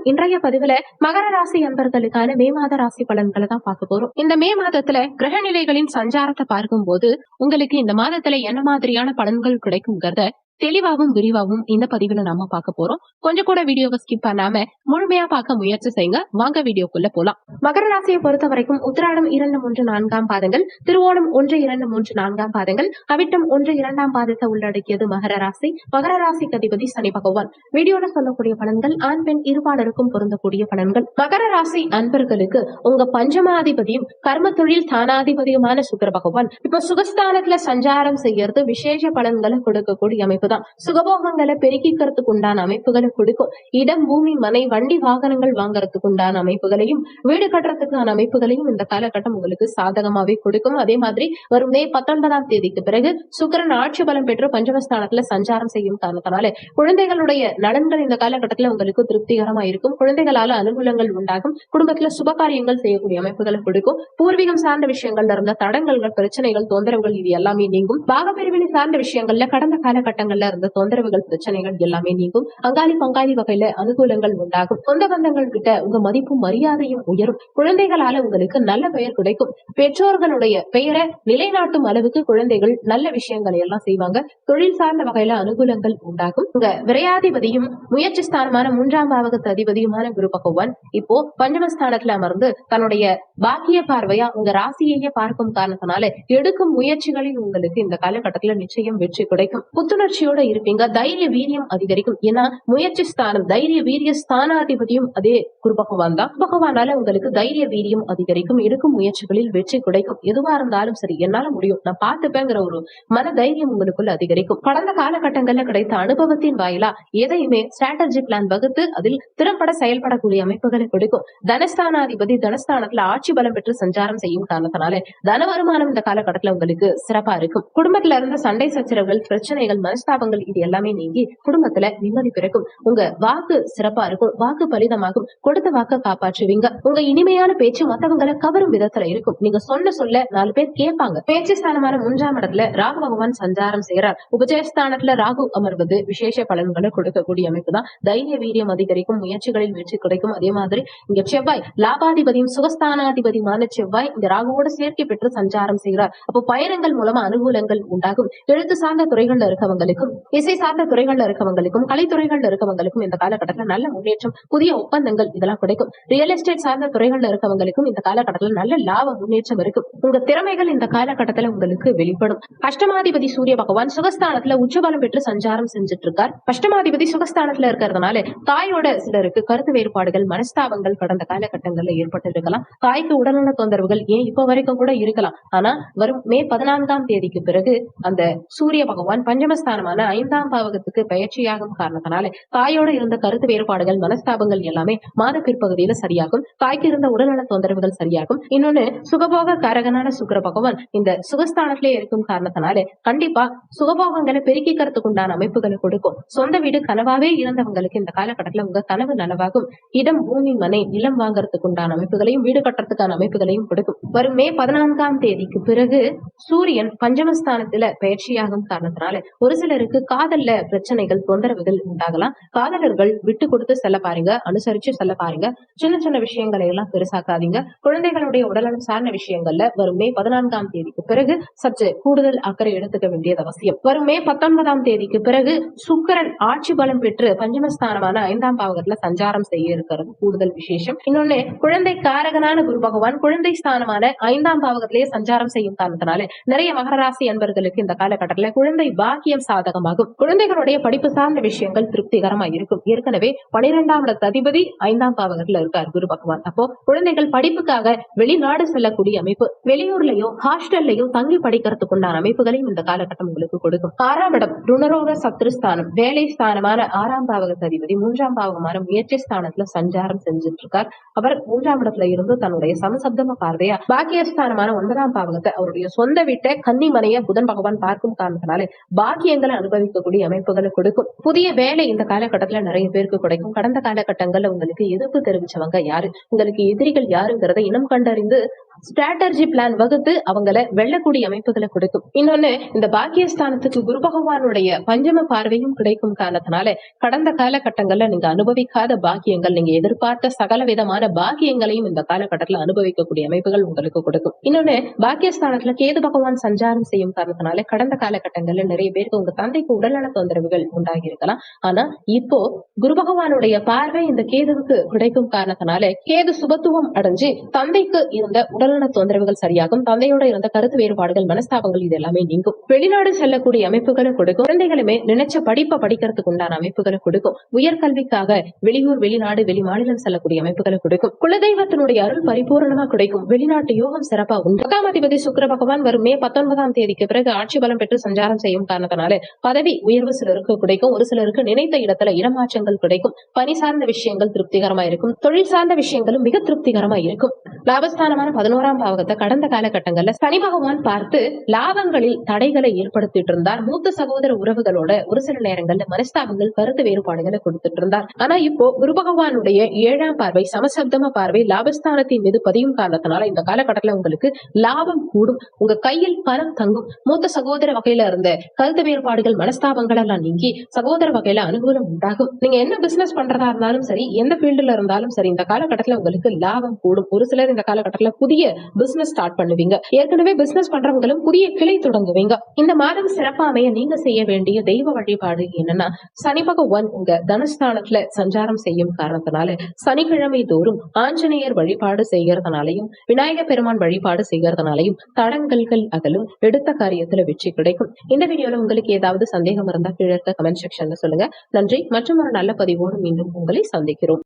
இன்றைய பதிவுல மகர ராசி அன்பர்களுக்கான மே மாத ராசி பலன்களை தான் பார்க்க போறோம். இந்த மே மாதத்துல கிரக நிலைகளின் சஞ்சாரத்தை பார்க்கும் போது உங்களுக்கு இந்த மாதத்துல என்ன மாதிரியான பலன்கள் கிடைக்கும்ங்கிறத தெளிவாகவும் விரிவாகவும் இந்த பதிவுல நாம பார்க்க போறோம். கொஞ்சம் கூட வீடியோவை ஸ்கிப் பண்ணாம முழுமையா பார்க்க முயற்சி செய்யுங்க. வாங்க வீடியோக்குள்ள போலாம். மகர ராசியை பொறுத்த வரைக்கும் உத்திராடம் 2, 3, 4 பாதங்கள், திருவோணம் 1, 2, 3, 4 பாதங்கள், அவிட்டம் 1, 2 பாதத்தை உள்ளடக்கியது மகர ராசி. மகர ராசிக்கு அதிபதி சனி பகவான். வீடியோல சொல்லக்கூடிய பலன்கள் ஆண் பெண் இருபாலருக்கும் பொருந்தக்கூடிய பலன்கள். மகர ராசி அன்பர்களுக்கு உங்க பஞ்சமாதிபதியும் கர்ம தொழில் தானாதிபதியுமான சுக்கிர பகவான் இப்ப சுகஸ்தானத்துல சஞ்சாரம் செய்யறது விசேஷ பலன்களை கொடுக்கக்கூடிய அமைப்பு தான். சுகபோகங்களை பெருக்கிக்கிறதுக்கு உண்டான அமைப்புகளை கொடுக்கும். இடம், பூமி, மனை, வண்டி, வாகனங்கள் வாங்கறதுக்கு உண்டான அமைப்புகளையும் வீடு கட்டுறதுக்கான அமைப்புகளையும் இந்த காலகட்டம் உங்களுக்கு சாதகமாவே கொடுக்கும். அதே மாதிரி வரும் மே 19ஆம் தேதிக்கு பிறகு சுக்கிரன் ஆட்சி பலம் பெற்று பஞ்சமஸ்தானத்துல சஞ்சாரம் செய்யும் காரணத்தினால குழந்தைகளுடைய நலன்கள் இந்த காலகட்டத்துல உங்களுக்கு திருப்திகரமா இருக்கும். குழந்தைகளால அனுகூலங்கள் உண்டாகும். குடும்பத்துல சுப காரியங்கள் செய்யக்கூடிய அமைப்புகளை கொடுக்கும். பூர்வீகம் சார்ந்த விஷயங்கள்ல இருந்த தடங்கல்கள், பிரச்சனைகள், தொந்தரவுகள் இது எல்லாமே நீங்கும். பாகப்பிரிவினை சார்ந்த விஷயங்கள்ல கடந்த காலகட்டங்கள் இருந்த தொந்தரவுகள், பிரச்சனைகள் எல்லாமே நீங்கும். அங்காளி பங்காளி வகையில அனுகூலங்கள் உண்டாகும். சொந்த பந்தங்கள் கிட்ட உங்க மதிப்பும் மரியாதையும் உயரும். குழந்தைகளால உங்களுக்கு நல்ல பெயர் கிடைக்கும். பெற்றோர்களுடைய பெயரை நிலைநாட்டும் அளவுக்கு குழந்தைகள் நல்ல விஷயங்களை எல்லாம் செய்வாங்க. தொழில் சார்ந்த வகையில அனுகூலங்கள் உண்டாகும். உங்க விரையாதிபதியும் முயற்சி ஸ்தானமான 3ஆம் பாவகத்து அதிபதியுமான குரு பகவான் இப்போ பஞ்சமஸ்தானத்துல அமர்ந்து தன்னுடைய பாக்கிய பார்வையா உங்க ராசியையே பார்க்கும் காரணத்தினால எடுக்கும் முயற்சிகளில் உங்களுக்கு இந்த காலகட்டத்துல நிச்சயம் வெற்றி கிடைக்கும். புத்துணர்ச்சியோட இருப்பீங்க. தைரிய வீரியம் அதிகரிக்கும். ஏன்னா முயற்சி ஸ்தானம், தைரிய வீரிய ஸ்தானாதிபதியும் அதே குரு பகவான் தான். பகவானால உங்களுக்கு தைரிய வீரியம் அதிகரிக்கும். எடுக்கும் முயற்சிகளில் வெற்றி கிடைக்கும். எதுவா இருந்தாலும் சரி, என்னால முடியும், நான் பார்த்துப்பேங்கிற ஒரு மன தைரியம் உங்களுக்குள்ள அதிகரிக்கும். கடந்த காலகட்டங்கள்ல கிடைத்த அனுபவத்தின் வாயிலா எதையுமே ஸ்ட்ராட்டஜி பிளான் வகுத்து அதில் திறம்பட செயல்படக்கூடிய அமைப்புகளை கொடுக்கும். தனஸ்தானாதிபதி தனஸ்தானத்துல ஆட்சி பலம் பெற்று சஞ்சாரம் செய்யும் காரணத்தினால தன வருமானம் இந்த காலகட்டத்துல உங்களுக்கு சிறப்பா இருக்கும். குடும்பத்துல இருந்த சண்டை சச்சரவுகள், பிரச்சனைகள், மனஸ்தாபங்கள் இது எல்லாமே நீங்கி குடும்பத்துல நிம்மதி பிறக்கும். உங்க வாக்கு சிறப்பா இருக்கும். வாக்கு பலிதமாகும். கொடுத்த வாக்க காப்பாற்றுவீங்க. உங்க இனிமையான பேச்சு மத்தவங்களை கவரும் விதத்துல இருக்கும். நீங்க சொல்ல 4 பேர் கேட்பாங்க. பேச்சு ஸ்தானமான 3ஆம் இடத்துல ராகு பகவான் சஞ்சாரம் செய்யறார். உபஜயஸ்தானத்துல ராகு அமர்வது விசேஷ பலன்களை கொடுக்கக்கூடிய அமைப்பு தான். தைரிய வீரியம் அதிகரிக்கும். முயற்சிகளில் வெற்றி கிடைக்கும். அதே மாதிரி இங்க செவ்வாய் லாபாதிபதியும் சுகஸ்தானாதிபதியுமான செவ்வாய் இந்த ராகுவோட சேர்க்கை பெற்று சஞ்சாரம் செய்கிறார். அப்போ பயணங்கள் மூலமா அனுகூலங்கள் உண்டாகும். எழுத்து சார்ந்த துறைகள்ல இருக்கவங்களுக்கும், இசை சார்ந்த துறைகள்ல இருக்கவங்களுக்கும், கலைத்துறைகள்ல இருக்கவங்களுக்கும் இந்த காலகட்டத்துல நல்ல முன்னேற்றம், புதிய ஒப்பந்தங்கள் இதெல்லாம் கிடைக்கும். ரியல் எஸ்டேட் சார்ந்த துறைகள்ல இருக்கவங்களுக்கும் இந்த காலகட்டத்துல நல்ல லாப முன்னேற்றம் இருக்கும். உங்க திறமைகள் இந்த காலகட்டத்துல உங்களுக்கு வெளிப்படும். அஷ்டமாதிபதி சூரிய பகவான் சுகஸ்தானத்துல உச்சபலம் பெற்று சஞ்சாரம் செஞ்சுட்டு இருக்கார். அஷ்டமாதிபதி சுகஸ்தானத்துல இருக்கிறதுனால தாயோட சிலருக்கு கருத்து வேறுபாடுகள், மனஸ்தாபங்கள் கடந்த காலகட்டங்கள்ல ஏற்பட்டு இருக்கலாம். தாய்க்கு உடல்நல தொந்தரவுகள் ஏன் இப்ப வரைக்கும் கூட இருக்கலாம். ஆனா வரும் மே 14ஆம் தேதிக்கு பிறகு அந்த சூரிய பகவான் பஞ்சமஸ்தானமான 5ஆம் பாவகத்துக்கு பயிற்சியாகும் காரணத்தினால தாயோட இருந்த கருத்து வேறுபாடுகள், மனஸ்தாபங்கள் எல்லாமே மாத பிற்பகுதியில சரியாகும். தாய்க்கு இருந்த உடல்நல தொந்தரவுகள் சரியாகும். இன்னொன்னு சுகபோக காரகனான சுக்கிர பகவான் இந்த சுகஸ்தானத்திலே இருக்கும் காரணத்தினால கண்டிப்பா சுகபோகங்களை பெருக்கிக்கிறதுக்கு உண்டான அமைப்புகளை கொடுக்கும். சொந்த வீடு கனவாவே இருந்தவங்களுக்கு இந்த காலகட்டத்துல உங்க கனவு நனவாகும். இடம், பூமி, மனை, நிலம் வாங்கறதுக்கு உண்டான அமைப்புகளையும் வீடு கட்டுறதுக்கான அமைப்புகளையும் கொடுக்கும். வரும் மே 14ஆம் தேதிக்கு பிறகு சூரியன் பஞ்சமஸ்தானத்துல பயிற்சியாகும் காரணத்தினால ஒரு சிலருக்கு காதல்ல பிரச்சனைகள், தொந்தரவுகள் உண்டாகலாம். காதலர்கள் விட்டு கொடுத்து செல்ல பாருங்க, அனுசரிச்சு செல்ல பாருங்க. சின்ன சின்ன விஷயங்களை எல்லாம் பெருசாக்காதீங்க. குழந்தைகளுடைய உடல்நலம் சார்ந்த விஷயங்கள்ல வரும் மே 14ஆம் தேதிக்கு பிறகு சற்று கூடுதல் அக்கறை எடுத்துக்க வேண்டியது அவசியம். வரும் மே 19ஆம் தேதிக்கு பிறகு சுக்கிரன் ஆட்சி பலம் பெற்று பஞ்சமஸ்தானமான 5ஆம் பாவகத்துல சஞ்சாரம் செய்ய இருக்கிறது கூடுதல் விசேஷம். இன்னொன்னு குழந்தை காரகனான குரு பகவான் குழந்தை ஸ்தானமான 5ஆம் பாவகத்திலேயே சஞ்சாரம் செய்யும் காரணத்தினால நிறைய மகர ராசி அன்பர்களுக்கு இந்த காலகட்டத்துல குழந்தை பாக்கியம் சாதகமாகும். குழந்தைகளுடைய படிப்பு சார்ந்த விஷயங்கள் திருப்திகரமா இருக்கும். ஏற்கனவே 12ஆம் இடத்து அதிபதி 5ஆம் பாவகத்துல இருக்கார் குரு பகவான். அப்போ குழந்தைகள் படிப்புக்காக வெளிநாடு செல்லக்கூடிய அமைப்பு, வெளியூர்லயோ ஹாஸ்டல்லையோ தங்கி படிக்கிறதுக்கு உண்டான அமைப்புகளையும் இந்த காலகட்டம் உங்களுக்கு கொடுக்கும். 6ஆம் இடம் ருணரோக சத்ருஸ்தானம், வேலை ஸ்தானமான 6ஆம் பாவகத்து அதிபதி 3ஆம் பாவகமான முயற்சி ஸ்தானத்துல சஞ்சாரம் செஞ்சுட்டு இருக்கார். அவர் 3ஆம் இடத்துல இருந்து தன்னுடைய சமசப்தம பார்வையா பாக்கியஸ்தானமான 9ஆம் பாவகத்தை அவருடைய சொந்த வீட்டை கன்னிமனைய புதன் பகவான் பார்க்கும் காரணத்தினால பாக்கியங்களை அனுபவிக்கக்கூடிய அமைப்புகளை கொடுக்கும். புதிய வேலை இந்த காலகட்டத்துல நிறைய பேருக்கு கிடைக்கும். கடந்த காலகட்டங்கள்ல உங்களுக்கு எதிர்ப்பு தெரிவிச்சவங்க யாரு, உங்களுக்கு எதிரிகள் யாருங்கிறத இனம் கண்டறிந்து ஸ்ட்ராட்டஜி பிளான் வகுத்து அவங்களை வெல்லக்கூடிய அமைப்புகளை கொடுக்கும். இன்னொன்னு, இந்த பாக்கியஸ்தானத்துக்கு குரு பகவானுடைய பஞ்சம பார்வையும் கிடைக்கும் காரணத்தினால கடந்த காலகட்டங்கள்ல நீங்க அனுபவிக்காத பாக்கியங்கள், நீங்க எதிர்பார்த்த சகல விதமான பாக்கியங்களையும் இந்த காலகட்டத்துல அனுபவிக்கக்கூடிய அமைப்புகள் உங்களுக்கு கொடுக்கும். இன்னொன்னு, பாக்கியஸ்தானத்துல கேது பகவான் சஞ்சாரம் செய்யும் காரணத்தினால கடந்த காலகட்டங்கள்ல நிறைய பேருக்கு உங்க தந்தைக்கு உடல்நல தொந்தரவுகள் உண்டாகி இருக்கலாம். ஆனா இப்போ குரு பகவானுடைய பார்வை இந்த கேதுவுக்கு கிடைக்கும் காரணத்தினால கேது சுபத்துவம் அடைஞ்சு தந்தைக்கு இருந்த உடல்நல தொந்தரவுகள் சரியாகும். தந்தையோட இருந்த கருத்து வேறுபாடுகள், மனஸ்தாபங்கள் இது எல்லாமே நீங்கும். வெளிநாடு செல்லக்கூடிய அமைப்புகளை கொடுக்கும். குழந்தைகளுமே நினைச்ச படிப்பை படிக்கிறதுக்கு உண்டான அமைப்புகளை கொடுக்கும். உயர்கல்விக்காக வெளியூர், வெளிநாடு, வெளி மாநிலம் செல்லக்கூடிய அமைப்புகளை கொடுக்கும். குலதெய்வத்தினுடைய அருள் பரிபூர்ணமா கிடைக்கும். வெளிநாட்டு யோகம் சிறப்பா உண்டு. 10ஆம் அதிபதி சுக்கிர பகவான் வரும் மே 19ஆம் தேதிக்கு பிறகு ஆட்சி பலம் பெற்று சஞ்சாரம் செய்யும் காரணத்தினால பதவி உயர்வு சிலருக்கு கிடைக்கும். ஒரு சிலருக்கு நினைத்த இடத்துல இடமாற்றங்கள் கிடைக்கும். பணி சார்ந்த விஷயங்கள் திருப்திகரமா இருக்கும். தொழில் சார்ந்த விஷயங்களும் மிக திருப்திகரமா இருக்கும். லாபஸ்தானமான 11ஆம் பாவகத்தை கடந்த காலகட்டங்கள்ல சனி பகவான் பார்த்து லாபங்களில் தடைகளை ஏற்படுத்திட்டு இருந்தார். மூத்த சகோதர உறவுகளோட ஒரு சில நேரங்கள்ல மனஸ்தாபங்கள், கருத்து வேறுபாடுகளை கொடுத்துட்டு இருந்தார். ஆனா இப்போ குரு பகவானுடைய 7ஆம் பார்வை, சமசப்தம பார்வை லாபஸ்தானத்தின் மீது பதியும் காரணத்தினால இந்த காலகட்டத்துல உங்களுக்கு லாபம் கூடும். உங்க கையில் பணம் தங்கும். மூத்த சகோதர வகையில இருந்த கருத்து வேறுபாடுகள், மனஸ்தாபங்கள் எல்லாம் நீங்கி சகோதர வகையில அனுகூலம் உண்டாகும். நீங்க என்ன பிசினஸ் பண்றதா இருந்தாலும் சரி, எந்த ஃபீல்டுல இருந்தாலும் சரி, இந்த காலகட்டத்துல உங்களுக்கு லாபம் கூடும். ஒரு சிலர் இந்த காலகட்டத்துல புதிய பிசினஸ் ஸ்டார்ட் பண்ணுவீங்க. ஏற்கனவே பிசினஸ் பண்றவங்களும் புதிய கிளை தொடங்குவீங்க. இந்த மாதம் சிறப்பா அமைய நீங்க செய்ய வேண்டிய தெய்வ வழிபாடு என்னன்னா, சனி பகவான் உங்க தனஸ்தானத்துல சஞ்சாரம் செய்யும் காரணத்தினால சனிக்கிழமை தோறும் ஆஞ்சநேயர் வழிபாடு செய்யறதுனாலையும் விநாயக பெருமான் வழிபாடு செய்யறதுனாலையும் தடங்கல்கள் அகலும். எடுத்த காரியத்துல வெற்றி கிடைக்கும். இந்த வீடியோல உங்களுக்கு ஏதாவது சந்தேகம் இருந்தா கீழே இருக்க கமெண்ட் செக்ஷன்ல சொல்லுங்க. நன்றி. மற்றும் ஒரு நல்ல பதிவோடு மீண்டும் உங்களை சந்திக்கிறோம்.